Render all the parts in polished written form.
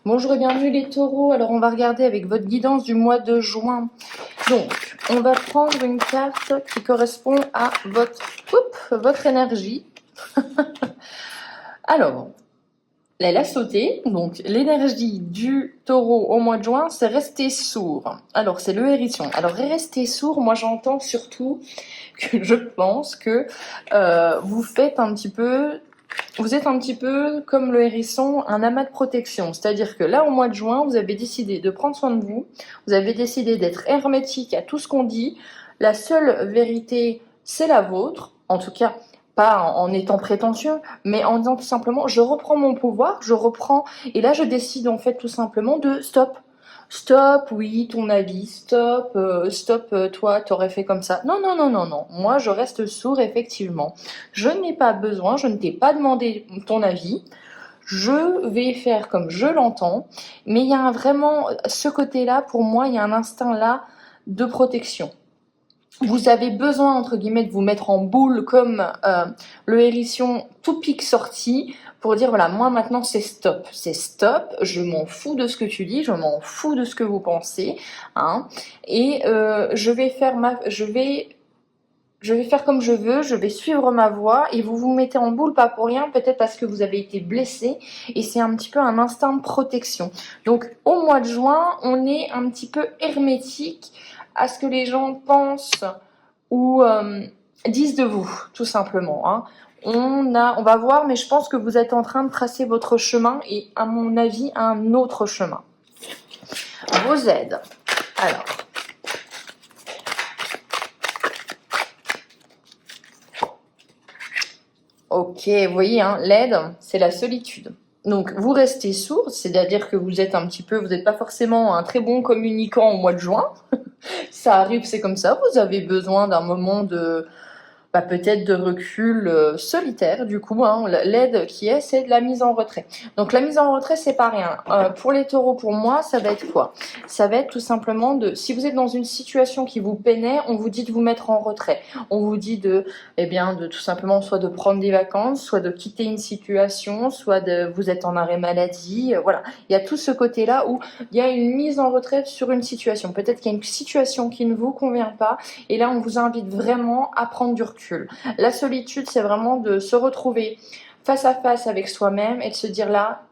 Bonjour et bienvenue les taureaux. Alors on va regarder avec votre guidance du mois de juin. Donc on va prendre une carte qui correspond à votre énergie. Alors, elle a sauté. Donc l'énergie du taureau au mois de juin, c'est rester sourd. Alors c'est le hérisson. Alors rester sourd, moi j'entends surtout que je pense que vous êtes un petit peu comme le hérisson, un amas de protection. C'est-à-dire que là, au mois de juin, vous avez décidé de prendre soin de vous. Vous avez décidé d'être hermétique à tout ce qu'on dit. La seule vérité, c'est la vôtre. En tout cas, pas en étant prétentieux, mais en disant tout simplement, je reprends mon pouvoir, et là, je décide en fait tout simplement de stop. Stop, oui, ton avis, stop, toi, t'aurais fait comme ça. Non, non, non, non, non. Moi, je reste sourd, effectivement. Je n'ai pas besoin, je ne t'ai pas demandé ton avis. Je vais faire comme je l'entends. Mais il y a vraiment ce côté-là, pour moi, il y a un instinct là de protection. Vous avez besoin, entre guillemets, de vous mettre en boule comme le hérisson tout pique sorti pour dire, voilà, moi maintenant c'est stop, je m'en fous de ce que tu dis, je m'en fous de ce que vous pensez, hein, et je vais faire comme je veux, je vais suivre ma voie, et vous vous mettez en boule pas pour rien, peut-être parce que vous avez été blessé, et c'est un petit peu un instinct de protection. Donc au mois de juin, on est un petit peu hermétique à ce que les gens pensent ou disent de vous, tout simplement, hein. On va voir, mais je pense que vous êtes en train de tracer votre chemin, et à mon avis, un autre chemin. Vos aides. Alors, ok, vous voyez, hein, l'aide, c'est la solitude. Donc, vous restez sourd, c'est-à-dire que vous êtes vous n'êtes pas forcément un très bon communicant au mois de juin. Ça arrive, c'est comme ça. Vous avez besoin d'un moment peut-être de recul solitaire, du coup, hein, l'aide c'est de la mise en retrait. Donc la mise en retrait, c'est pas rien. Pour les taureaux, pour moi, ça va être quoi? Ça va être tout simplement si vous êtes dans une situation qui vous peinait, on vous dit de vous mettre en retrait. On vous dit de tout simplement soit de prendre des vacances, soit de quitter une situation, soit vous êtes en arrêt maladie, voilà. Il y a tout ce côté-là où il y a une mise en retrait sur une situation. Peut-être qu'il y a une situation qui ne vous convient pas, et là, on vous invite vraiment à prendre du recul. La solitude, c'est vraiment de se retrouver face à face avec soi-même et de se dire là,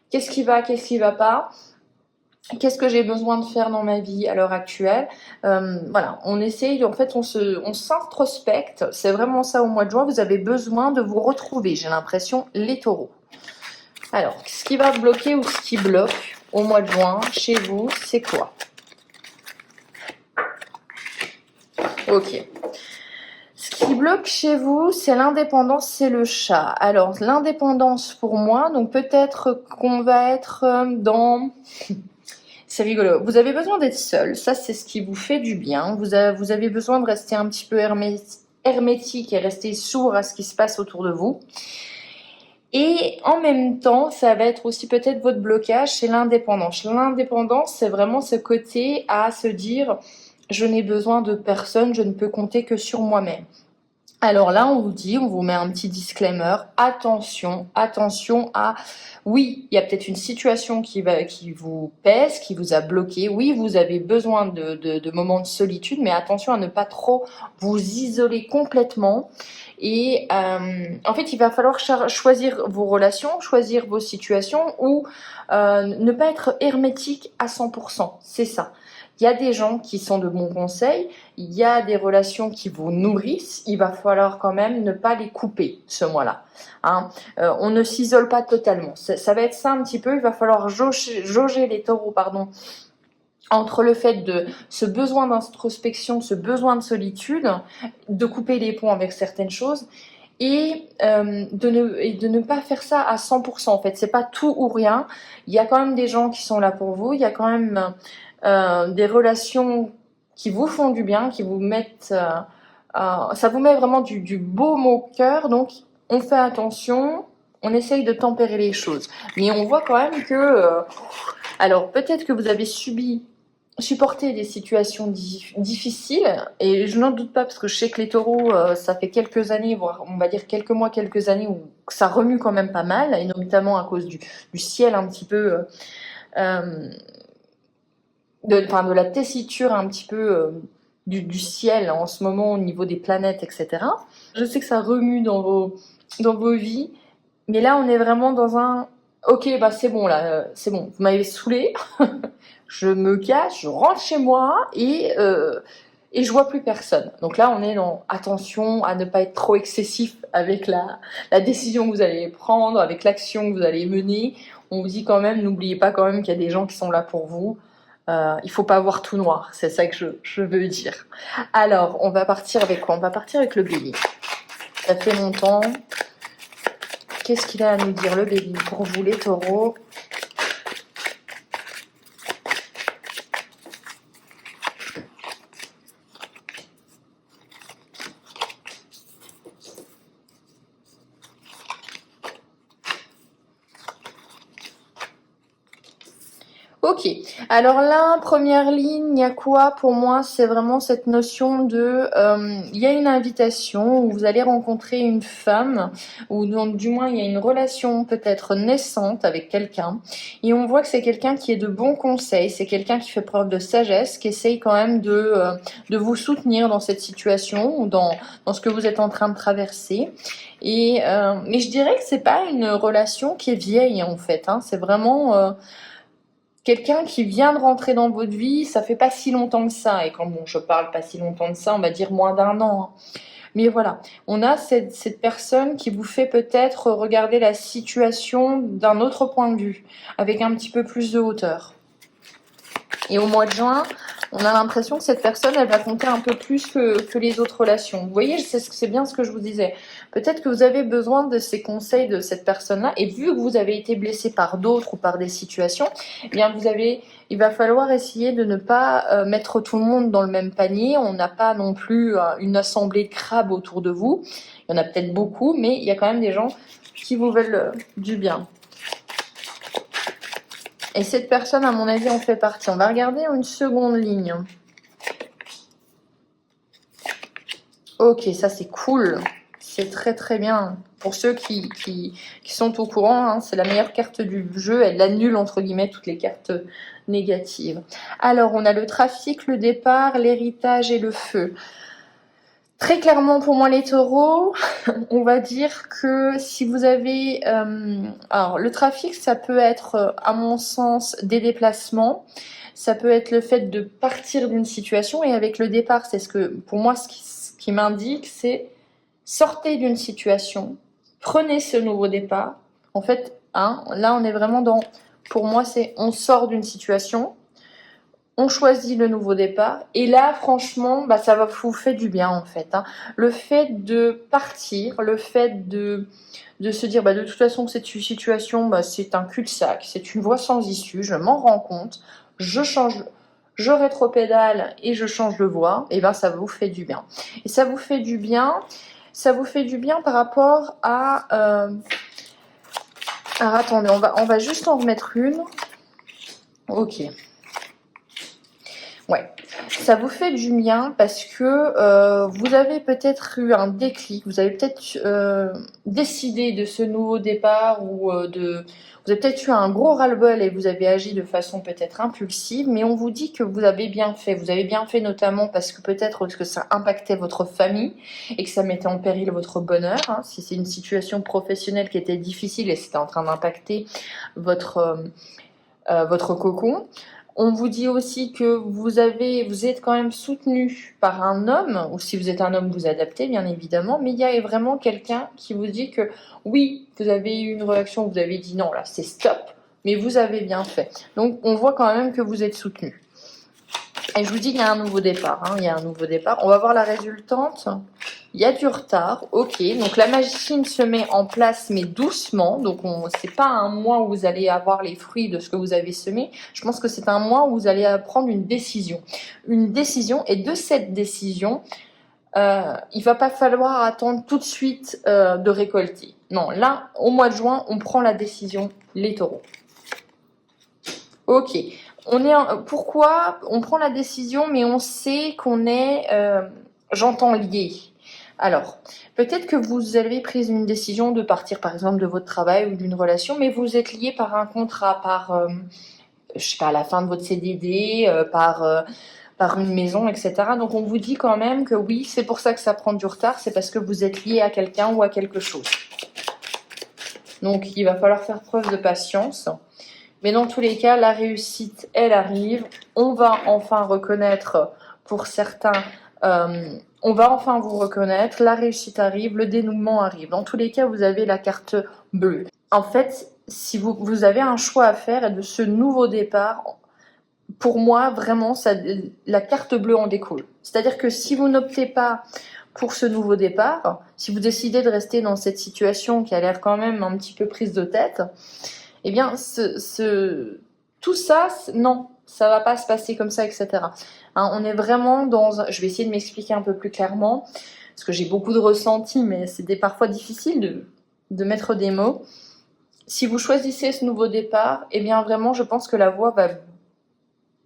qu'est-ce qui va pas, qu'est-ce que j'ai besoin de faire dans ma vie à l'heure actuelle. Voilà, on essaye, en fait, on s'introspecte. C'est vraiment ça au mois de juin. Vous avez besoin de vous retrouver, j'ai l'impression, les taureaux. Alors, ce qui va bloquer ou ce qui bloque au mois de juin chez vous, c'est quoi? Ok. Ce qui bloque chez vous, c'est l'indépendance, c'est le chat. Alors, l'indépendance pour moi, donc peut-être qu'on va être dans... C'est rigolo. Vous avez besoin d'être seul, ça c'est ce qui vous fait du bien. Vous avez besoin de rester un petit peu hermétique et rester sourd à ce qui se passe autour de vous. Et en même temps, ça va être aussi peut-être votre blocage, c'est l'indépendance. L'indépendance, c'est vraiment ce côté à se dire... Je n'ai besoin de personne, je ne peux compter que sur moi-même. Alors là, on vous met un petit disclaimer. Attention à... Oui, il y a peut-être une situation qui vous pèse, qui vous a bloqué. Oui, vous avez besoin de moments de solitude, mais attention à ne pas trop vous isoler complètement. Et en fait, il va falloir choisir vos relations, choisir vos situations, ou ne pas être hermétique à 100%. C'est ça. Il y a des gens qui sont de bons conseils, il y a des relations qui vous nourrissent, il va falloir quand même ne pas les couper ce mois-là. Hein. On ne s'isole pas totalement. Ça va être ça un petit peu, il va falloir jauger les taureaux, entre le fait de ce besoin d'introspection, ce besoin de solitude, de couper les ponts avec certaines choses, et de ne pas faire ça à 100%. En fait, c'est pas tout ou rien. Il y a quand même des gens qui sont là pour vous, il y a quand même des relations qui vous font du bien, qui vous mettent... ça vous met vraiment du baume au cœur, donc on fait attention, on essaye de tempérer les choses. Mais on voit quand même que... alors, peut-être que vous avez supporté des situations difficiles, et je n'en doute pas, parce que je sais que les taureaux, ça fait quelques années, voire on va dire quelques mois, quelques années, où ça remue quand même pas mal, et notamment à cause du ciel un petit peu... de la tessiture un petit peu du ciel en ce moment au niveau des planètes, etc. Je sais que ça remue dans vos vies, mais là on est vraiment dans un ok, bah c'est bon là, c'est bon, vous m'avez saoulé, je me cache, je rentre chez moi et je vois plus personne. Donc là on est dans attention à ne pas être trop excessif avec la décision que vous allez prendre, avec l'action que vous allez mener. On vous dit quand même, n'oubliez pas quand même qu'il y a des gens qui sont là pour vous. Il faut pas voir tout noir, c'est ça que je veux dire. Alors, on va partir avec quoi? On va partir avec le bélier. Ça fait longtemps. Qu'est-ce qu'il a à nous dire, le bélier, pour vous les taureaux? Ok, alors là, première ligne, il y a quoi pour moi? C'est vraiment cette notion de, il y a une invitation où vous allez rencontrer une femme, ou donc du moins il y a une relation peut-être naissante avec quelqu'un, et on voit que c'est quelqu'un qui est de bons conseils, c'est quelqu'un qui fait preuve de sagesse, qui essaye quand même de vous soutenir dans cette situation, ou dans ce que vous êtes en train de traverser. Mais je dirais que c'est pas une relation qui est vieille en fait, hein, c'est vraiment... quelqu'un qui vient de rentrer dans votre vie, ça fait pas si longtemps que ça. Et quand bon, je parle pas si longtemps de ça, on va dire moins d'1 an. Hein. Mais voilà, on a cette personne qui vous fait peut-être regarder la situation d'un autre point de vue, avec un petit peu plus de hauteur. Et au mois de juin, on a l'impression que cette personne, elle va compter un peu plus que les autres relations. Vous voyez, c'est bien ce que je vous disais. Peut-être que vous avez besoin de ces conseils de cette personne-là, et vu que vous avez été blessé par d'autres ou par des situations, eh bien il va falloir essayer de ne pas mettre tout le monde dans le même panier. On n'a pas non plus une assemblée de crabes autour de vous. Il y en a peut-être beaucoup, mais il y a quand même des gens qui vous veulent du bien. Et cette personne, à mon avis, en fait partie. On va regarder une seconde ligne. Ok, ça c'est cool. C'est très très bien. Pour ceux qui sont au courant, hein, c'est la meilleure carte du jeu. Elle annule, entre guillemets, toutes les cartes négatives. Alors, on a le trafic, le départ, l'héritage et le feu. Très clairement, pour moi, les taureaux, on va dire que si vous avez... alors, le trafic, ça peut être, à mon sens, des déplacements. Ça peut être le fait de partir d'une situation. Et avec le départ, c'est pour moi, ce qui m'indique, c'est sortez d'une situation, prenez ce nouveau départ. En fait, hein, là, on est vraiment dans... Pour moi, c'est on sort d'une situation, on choisit le nouveau départ, et là, franchement, bah, ça va vous faire du bien, en fait. Hein. Le fait de partir, le fait de se dire, bah, de toute façon, cette situation, bah, c'est un cul-de-sac, c'est une voie sans issue, je m'en rends compte, je rétropédale et je change de voie, et ben ça vous fait du bien. Et ça vous fait du bien par rapport à... Alors attendez, on va juste en remettre une. Ok. Ouais, ça vous fait du bien parce que vous avez peut-être eu un déclic, vous avez peut-être décidé de ce nouveau départ ou vous avez peut-être eu un gros ras-le-bol et vous avez agi de façon peut-être impulsive, mais on vous dit que vous avez bien fait. Vous avez bien fait notamment parce que peut-être que ça impactait votre famille et que ça mettait en péril votre bonheur. Hein, si c'est une situation professionnelle qui était difficile et c'était en train d'impacter votre cocon. On vous dit aussi que vous êtes quand même soutenu par un homme, ou si vous êtes un homme, vous adaptez bien évidemment, mais il y a vraiment quelqu'un qui vous dit que oui, vous avez eu une réaction, vous avez dit non, là c'est stop, mais vous avez bien fait. Donc on voit quand même que vous êtes soutenu. Et je vous dis qu'il y a un nouveau départ, hein, il y a un nouveau départ. On va voir la résultante. Il y a du retard, ok. Donc la machine se met en place, mais doucement. Donc c'est pas un mois où vous allez avoir les fruits de ce que vous avez semé. Je pense que c'est un mois où vous allez prendre une décision. Une décision, et de cette décision, il va pas falloir attendre tout de suite de récolter. Non, là, au mois de juin, on prend la décision, les taureaux. Ok. Pourquoi on prend la décision, mais on sait qu'on est, j'entends, lié. Alors, peut-être que vous avez pris une décision de partir, par exemple, de votre travail ou d'une relation, mais vous êtes lié par un contrat, par je sais pas, la fin de votre CDD, par une maison, etc. Donc on vous dit quand même que oui, c'est pour ça que ça prend du retard, c'est parce que vous êtes lié à quelqu'un ou à quelque chose. Donc il va falloir faire preuve de patience. Mais dans tous les cas, la réussite, elle arrive. On va enfin reconnaître, pour certains, on va enfin vous reconnaître. La réussite arrive, le dénouement arrive. Dans tous les cas, vous avez la carte bleue. En fait, si vous avez un choix à faire et de ce nouveau départ, pour moi, vraiment, la carte bleue en découle. C'est-à-dire que si vous n'optez pas pour ce nouveau départ, si vous décidez de rester dans cette situation qui a l'air quand même un petit peu prise de tête, eh bien, tout ça, non, ça va pas se passer comme ça, etc. Hein, on est vraiment je vais essayer de m'expliquer un peu plus clairement, parce que j'ai beaucoup de ressentis, mais c'était parfois difficile de mettre des mots. Si vous choisissez ce nouveau départ, eh bien, vraiment, je pense que la voie va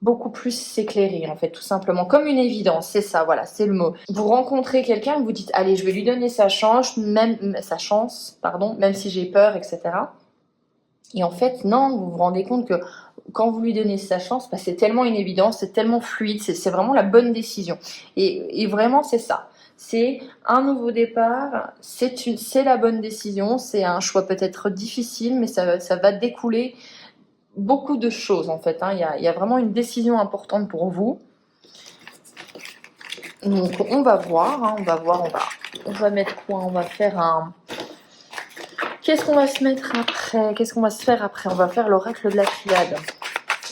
beaucoup plus s'éclairer, en fait, tout simplement. Comme une évidence, c'est ça, voilà, c'est le mot. Vous rencontrez quelqu'un, vous dites, allez, je vais lui donner sa chance, même si j'ai peur, etc. Et en fait, non, vous vous rendez compte que quand vous lui donnez sa chance, bah, c'est tellement une évidence, c'est tellement fluide, c'est vraiment la bonne décision. Et vraiment, c'est ça. C'est un nouveau départ, c'est la bonne décision, c'est un choix peut-être difficile, mais ça va découler beaucoup de choses en fait. Hein. Il y a vraiment une décision importante pour vous. Donc on va voir, hein, on va mettre quoi? On va faire un... Qu'est-ce qu'on va se mettre après? Qu'est-ce qu'on va se faire après? On va faire l'oracle de la triade.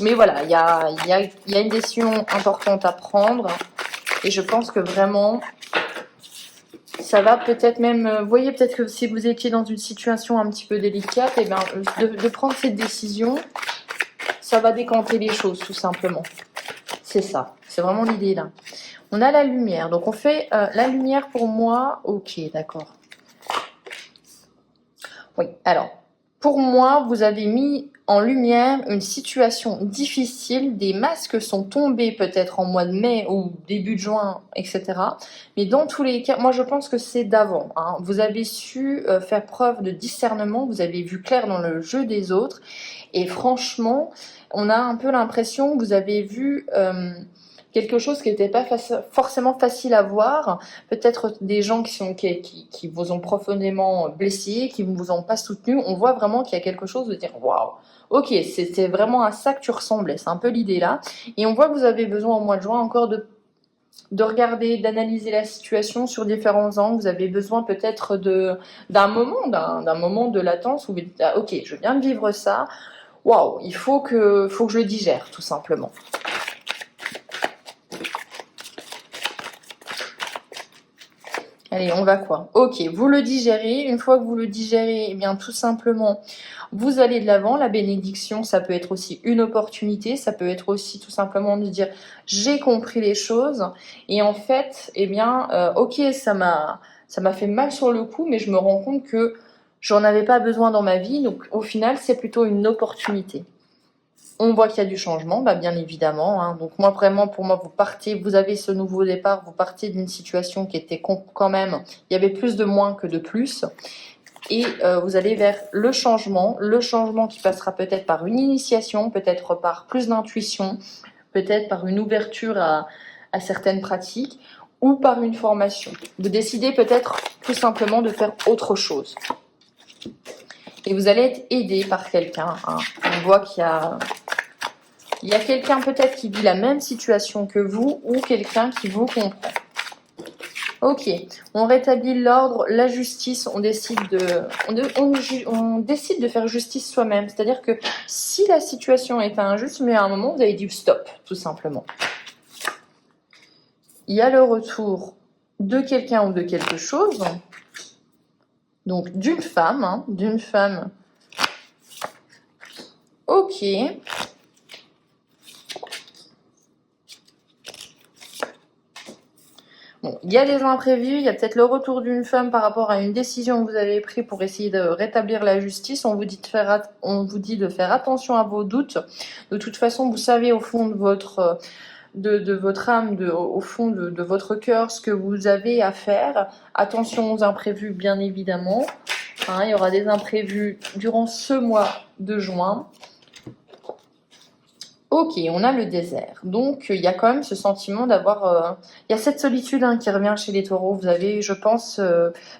Mais voilà, il y a une décision importante à prendre. Et je pense que vraiment, ça va peut-être même... Vous voyez, peut-être que si vous étiez dans une situation un petit peu délicate, eh bien, de prendre cette décision, ça va décanter les choses, tout simplement. C'est ça. C'est vraiment l'idée, là. On a la lumière. Donc, on fait la lumière pour moi. Ok, d'accord. Oui, alors, pour moi, vous avez mis en lumière une situation difficile. Des masques sont tombés peut-être en mois de mai ou début de juin, etc. Mais dans tous les cas, moi, je pense que c'est d'avant. Hein. Vous avez su faire preuve de discernement. Vous avez vu clair dans le jeu des autres. Et franchement, on a un peu l'impression que vous avez vu... quelque chose qui n'était pas forcément facile à voir, peut-être des gens qui vous ont profondément blessé, qui ne vous ont pas soutenu, on voit vraiment qu'il y a quelque chose de dire waouh, ok, c'était vraiment à ça que tu ressemblais, c'est un peu l'idée là, et on voit que vous avez besoin au mois de juin encore de regarder, d'analyser la situation sur différents angles, vous avez besoin peut-être d'un moment de latence où vous dites ah, ok, je viens de vivre ça, waouh, il faut que je le digère tout simplement. Allez, on va quoi? Ok, vous le digérez. Une fois que vous le digérez, eh bien, tout simplement, vous allez de l'avant. La bénédiction, ça peut être aussi une opportunité. Ça peut être aussi tout simplement de dire, j'ai compris les choses. Et en fait, eh bien, ok, ça m'a fait mal sur le coup, mais je me rends compte que j'en avais pas besoin dans ma vie. Donc, au final, c'est plutôt une opportunité. On voit qu'il y a du changement, bah bien évidemment. Hein. Donc moi vraiment, pour moi, vous avez ce nouveau départ, vous partez d'une situation qui était quand même, il y avait plus de moins que de plus. Et vous allez vers le changement qui passera peut-être par une initiation, peut-être par plus d'intuition, peut-être par une ouverture à certaines pratiques ou par une formation. Vous décidez peut-être tout simplement de faire autre chose. Et vous allez être aidé par quelqu'un. Hein. On voit qu'il y a quelqu'un peut-être qui vit la même situation que vous ou quelqu'un qui vous comprend. Ok, on rétablit l'ordre, la justice, on décide de faire justice soi-même. C'est-à-dire que si la situation est injuste, mais à un moment, vous avez dit stop, tout simplement. Il y a le retour de quelqu'un ou de quelque chose. Donc d'une femme, hein, d'une femme. Ok. Bon, il y a des imprévus, il y a peut-être le retour d'une femme par rapport à une décision que vous avez prise pour essayer de rétablir la justice. On vous dit de faire attention à vos doutes. De toute façon, vous savez au fond de votre âme, au fond de votre cœur, ce que vous avez à faire. Attention aux imprévus, bien évidemment. Hein, il y aura des imprévus durant ce mois de juin. Ok, on a le désert. Donc, il y a quand même ce sentiment d'avoir... il y a cette solitude qui revient chez les taureaux. Vous avez, je pense,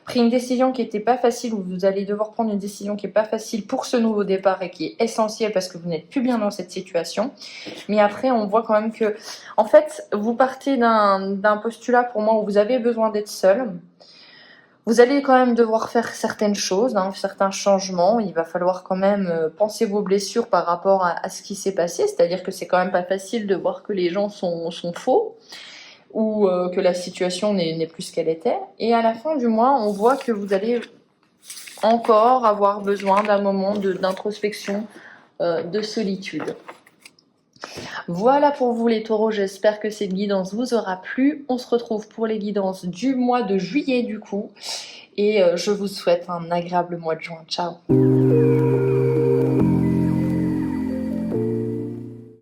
pris une décision qui n'était pas facile, ou vous allez devoir prendre une décision qui n'est pas facile pour ce nouveau départ et qui est essentielle parce que vous n'êtes plus bien dans cette situation. Mais après, on voit quand même que... En fait, vous partez d'un postulat, pour moi, où vous avez besoin d'être seul. Vous allez quand même devoir faire certaines choses, certains changements. Il va falloir quand même penser vos blessures par rapport à ce qui s'est passé. C'est-à-dire que c'est quand même pas facile de voir que les gens sont faux ou que la situation n'est plus ce qu'elle était. Et à la fin du mois, on voit que vous allez encore avoir besoin d'un moment d'introspection, de solitude. Voilà pour vous les taureaux, j'espère que cette guidance vous aura plu. On se retrouve pour les guidances du mois de juillet du coup. Et je vous souhaite un agréable mois de juin. Ciao!